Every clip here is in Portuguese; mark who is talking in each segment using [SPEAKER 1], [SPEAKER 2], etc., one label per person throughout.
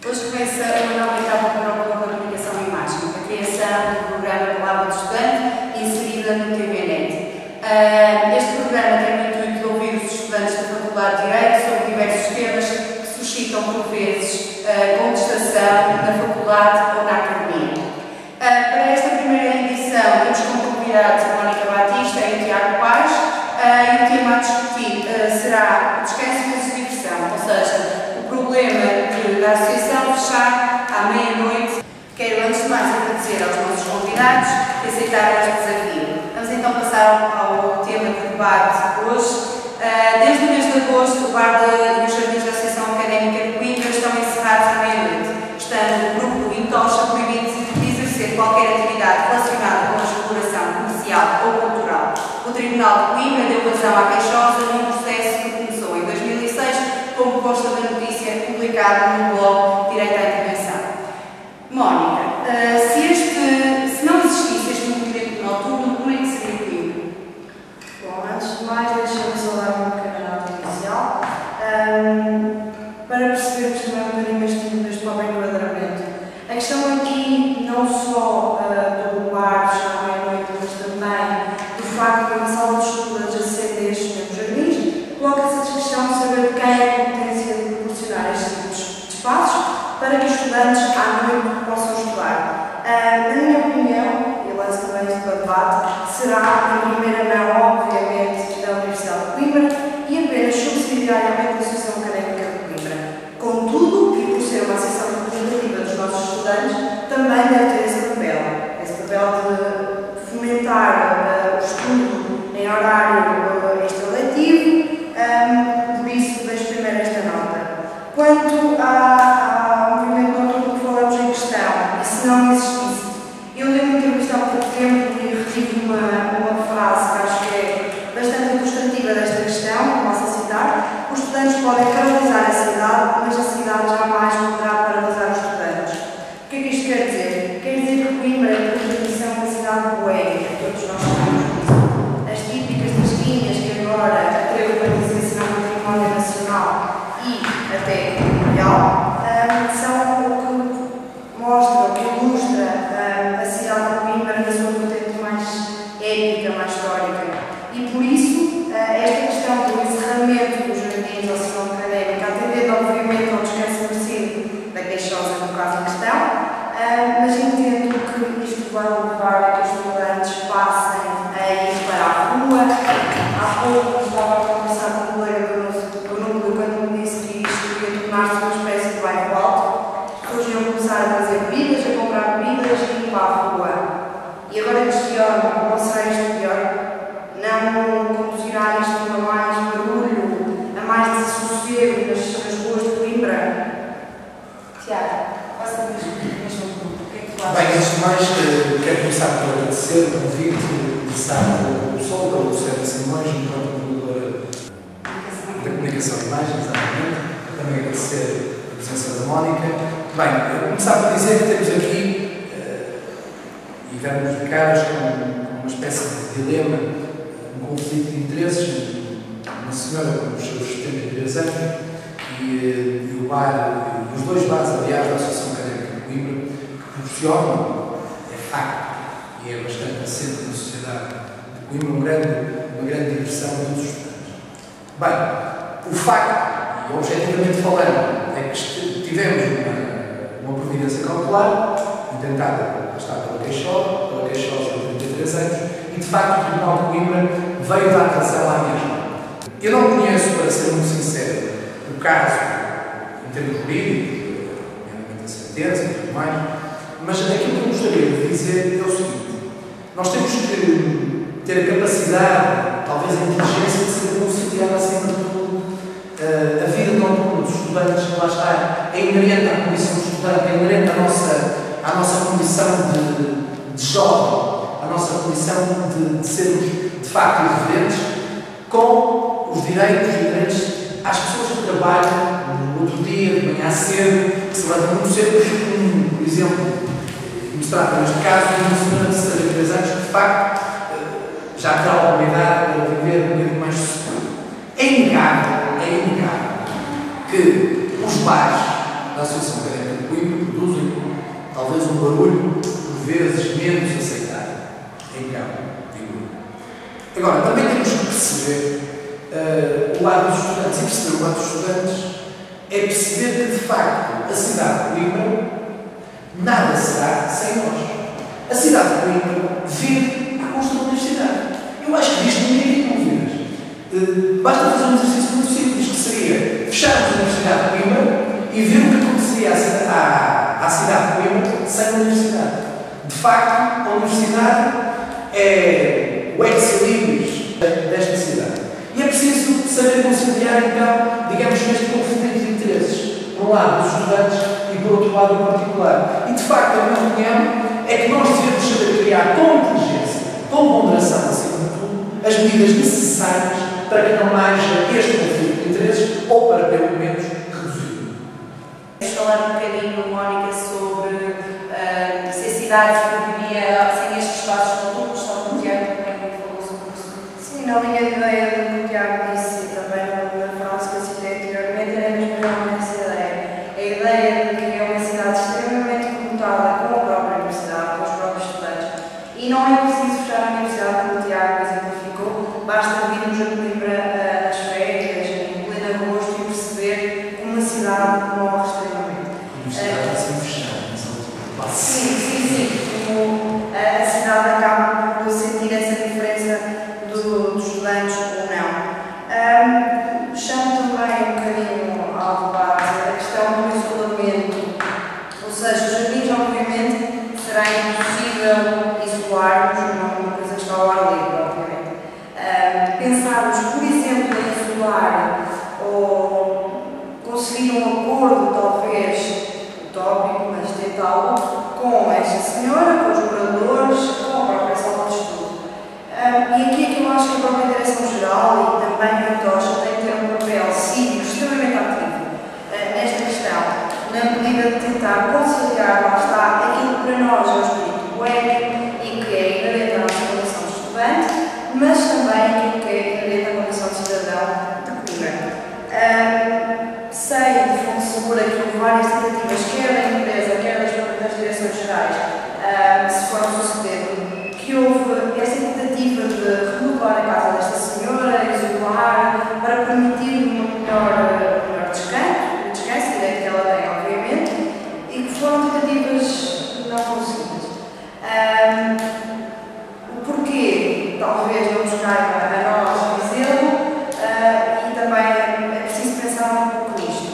[SPEAKER 1] Hoje começa uma nova etapa para o Programa de Comunicação e Imagem, a criação do programa Palavra do Estudante, inserida no TVNet. Este programa tem o intuito de ouvir os estudantes da Faculdade de Direito sobre diversos temas que suscitam, por vezes, contestação na faculdade ou na academia. Para esta primeira edição, temos como convidados a Mónica Batista e o Tiago Paz, e o tema a discutir será o descanso e a diversão, ou seja, o problema da associação fechar à meia-noite. Quero, antes de mais, agradecer aos nossos convidados que aceitaram este desafio. Vamos então passar ao tema de debate hoje. Desde o mês de agosto, o bar e os jardins da Associação Académica de Coimbra estão encerrados à meia-noite, estando o grupo do Intocha proibido de exercer qualquer atividade relacionada com a exploração comercial ou cultural. O Tribunal de Coimbra deu razão à queixosa num processo que começou em 2006, como consta da notícia publicada no blog Direito à Intervenção. Mónica, se não existisse este movimento noturno, como é que seria Coimbra?
[SPEAKER 2] Bom, antes de mais, deixa-me só dar uma pequena nota inicial para percebermos também um bocadinho este próprio enquadramento. A questão aqui, não só do bar fechar à meia-noite, mas também do facto de uma sala de estudantes aceder a estes mesmos jardins, coloca-se a questão de saber quem é a competência de proporcionar estes tipos de espaços para que os estudantes à noite possam estudar. Na minha opinião, e lanço também isto para debate, será em primeira mão, obviamente, da Universidade de Coimbra e apenas subsidiariamente da Associação Académica de Coimbra. Contudo, e por ser uma associação representativa dos nossos estudantes, também deve ter esse papel de fomentar o estudo em horário extraletivo, por isso deixo primeiro esta nota. Quanto ao movimento noturno que falamos em questão, e se não existisse, eu dei uma entrevista há pouco tempo e retive uma frase que acho que é bastante ilustrativa desta questão, que posso citar: os estudantes podem paralisar a cidade, mas a cidade jamais poderá paralisar os estudantes. O que é que isto quer dizer? Quer dizer que Coimbra é, por definição, uma cidade boêmia, todos nós sabemos disso. As típicas tasquinhas que agora atrevo para dizer se não património nacional e até mundial, são o que mostra, o que ilustra a cidade de Coimbra na sua vertente mais épica, mais histórica. E por isso, esta questão do encerramento dos jardins da Associação Académica, atendendo obviamente ao descanso merecido da queixosa no caso em questão, mas entendo que isto vai levar a que os estudantes passem a ir para a rua. Há pouco estava a conversar com um colega do núcleo quando me disse que isto ia tornar-se uma espécie de bairro alto. Hoje iam começar a trazer bebidas, a comprar bebidas e ir para a rua. E agora questiono, não será isto pior? Não conduzirá isto a mais barulho, a mais desassossego nas ruas de Coimbra? Tiago, faça-me mesmo o que é que tu achas?
[SPEAKER 3] Bem, antes de mais, quero começar por agradecer o convite de estar pelo Sol, pelo Centro Simões, enquanto coordenadora da Comunicação e Imagem, exatamente. Também agradecer a presença da Mónica. Bem, começar por dizer que temos aqui, e vamos de caras com uma espécie de dilema, um conflito de interesses, uma senhora com os seus 73 anos e o bar, os dois bares, aliás, da Associação Académica de Coimbra, que proporcionam, é facto, e é bastante assente na sociedade de Coimbra, uma grande diversão a todos os estudantes. Bem, o facto, e objetivamente falando, é que tivemos uma providência cautelar, intentada pela queixosa de 33 anos, e de facto o Tribunal de Coimbra veio dar razão à mesma. Eu não conheço, para ser muito sincero, o caso em termos jurídicos, a sentença e tudo mais, mas aquilo que eu gostaria de dizer é o seguinte: nós temos que ter a capacidade, talvez a inteligência, de saber conciliar acima de tudo a vida noturna dos estudantes. Lá está, é inerente à condição de estudante, é inerente à nossa condição de jovem, à nossa condição de sermos, de facto, irreverentes, com os direitos às pessoas que trabalham no outro dia, de manhã cedo, que se levantam muito cedo, por exemplo, como se trata neste caso, de uma senhora de 73 anos que, de facto, já terá alguma idade para viver um bocadinho mais seguro. É inegável que os bares da Associação Académica Agora, também temos que perceber o lado dos estudantes, e perceber o lado dos estudantes é perceber que, de facto, a cidade de Coimbra nada será sem nós. A cidade de Coimbra vive à custa da universidade. Eu acho que disto ninguém tem dúvidas. Basta fazer um exercício muito simples, que seria fecharmos a Universidade de Coimbra e ver o que aconteceria à cidade de Coimbra sem a universidade. De facto, a universidade é o ex-libris desta cidade. E é preciso saber conciliar, então, digamos, este conflito de interesses. Por um lado, dos estudantes e, por outro lado, o particular. E, de facto, a minha opinião é que nós devemos saber criar com inteligência, com ponderação, acima de tudo, as medidas necessárias para que não haja este conflito de interesses ou para, pelo menos, reduzir.
[SPEAKER 1] Vamos falar um bocadinho, Mónica, sobre se a cidade viveria sem estes espaços públicos, só que o Tiago também falou sobre isso.
[SPEAKER 2] Sim, na linha de ideia do que o Tiago disse e também na frase que eu citei anteriormente, era mesmo essa ideia. A ideia de que é uma cidade extremamente conotada com a própria universidade, com os próprios estudantes. E não é preciso fechar a universidade, como o Tiago exemplificou, basta virmos a Coimbra nas férias, em pleno agosto, e perceber como a cidade morre extremamente.
[SPEAKER 3] A universidade está sempre fechada, nessa altura.
[SPEAKER 2] Sim. Como a cidade acaba por sentir essa diferença dos estudantes ou não. Chamo também um bocadinho ao debate a questão do isolamento, ou seja, os jardins, obviamente, será impossível isolar-nos, não é uma coisa que está ao ar livre, obviamente. Pensarmos, por exemplo, em isolar ou conseguir um acordo, talvez utópico, mas tentá-lo, com esta senhora, com os moradores, com a própria sala de estudo. E aqui é que eu acho que a própria Direção-Geral e também a Tocha tem que ter um papel cívico extremamente ativo nesta questão, na medida de tentar conciliar, lá está, aquilo que para nós é o espírito ético e que é inerente à nossa condição de estudante, mas também aquilo que é inerente à condição de cidadão de Coimbra. Sei de fonte segura que houve várias tentativas, quer da empresa, quer das direções gerais, se foram sucedendo, que houve essa tentativa de remodelar a casa desta senhora, isolar, para permitir um melhor descanso, a ideia que ela tem, obviamente, e que foram tentativas não conseguidas. O porquê, talvez não nos caiba a nós dizê-lo, e também é preciso pensar um pouco nisto.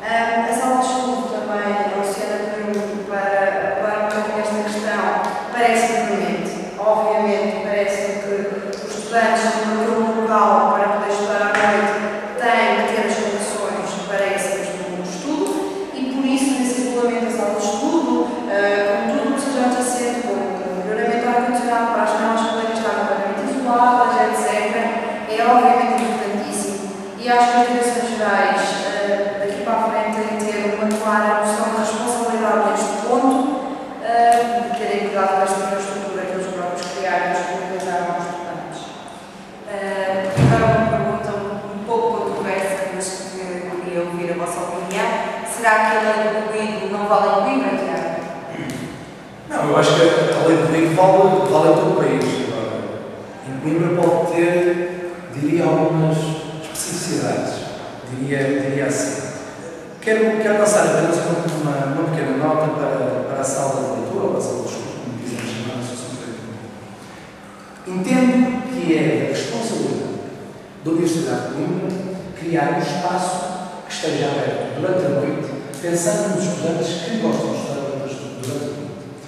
[SPEAKER 2] A sala de estudo também, a Luciana pediu para esta questão, parece permanente. Obviamente, parece que os estudantes no local para poder estudar à noite têm que ter as condições para esse mesmo estudo e, por isso, nesse regulamento da sala de estudo, com tudo o que seja adjacente, como melhoramento do ar-condicionado para as janelas poderem estar completamente isoladas, etc., é obviamente importantíssimo. E acho que as direções gerais, daqui para a frente, têm que ter uma clara noção de responsabilidade neste ponto, de terem cuidado com esta infraestrutura que eles próprios criaram e disponibilizaram aos estudantes.
[SPEAKER 1] Agora uma pergunta um pouco controversa, mas que queria ouvir a vossa opinião. Será que a lei do ruído não vale em Coimbra, Tiago?
[SPEAKER 3] Não, eu acho que a lei do ruído vale em todo o país. Em Coimbra pode ter, diria, algumas especificidades. Diria assim. Quero passar apenas uma pequena nota para a sala de leitura, ou para a sala de estudo, como quisermos chamar, na Associação de Leitura. Entendo que é a responsabilidade da Universidade de Coimbra criar um espaço que esteja aberto durante a noite, pensando nos estudantes que gostam de estudar durante a noite.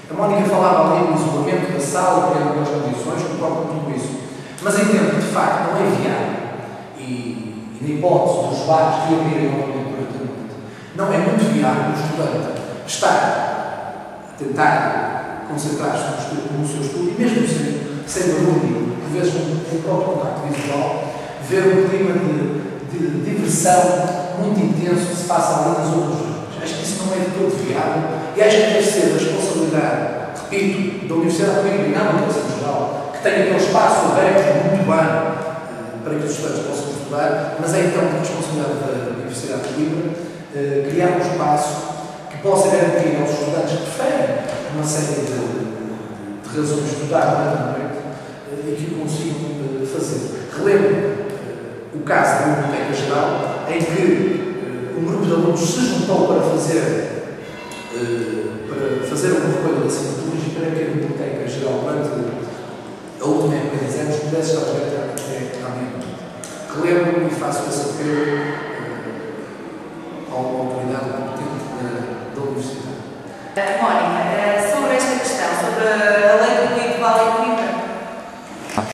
[SPEAKER 3] A Mónica falava ali do isolamento da sala, criando boas condições, concordo com tudo isso. Mas entendo que, de facto, não é viável, e na hipótese dos bares que abrirem novamente durante a noite, não é muito viável o estudante estar a tentar concentrar-se no seu estudo, e mesmo sem barulho, por vezes com o próprio contacto visual, ver um clima de diversão muito intenso que se passa ali nas outras zonas. Acho que isso não é de todo viável e acho que deve ser a responsabilidade, repito, da Universidade de Coimbra e não da Direção Geral, que tem aquele espaço aberto muito bem para que os estudantes possam estudar, mas é então a responsabilidade da Universidade de Coimbra criar um espaço que possa garantir aos estudantes que preferem uma série de razões de estudar durante a noite e que consigam relembro o caso da Biblioteca Geral, em que um grupo de alunos se juntou para fazer uma recolha de assinaturas e para que a Biblioteca Geral, durante a última época de exames, pudesse estar aberta até à meia-noite. Relembro-me e faço esse apelo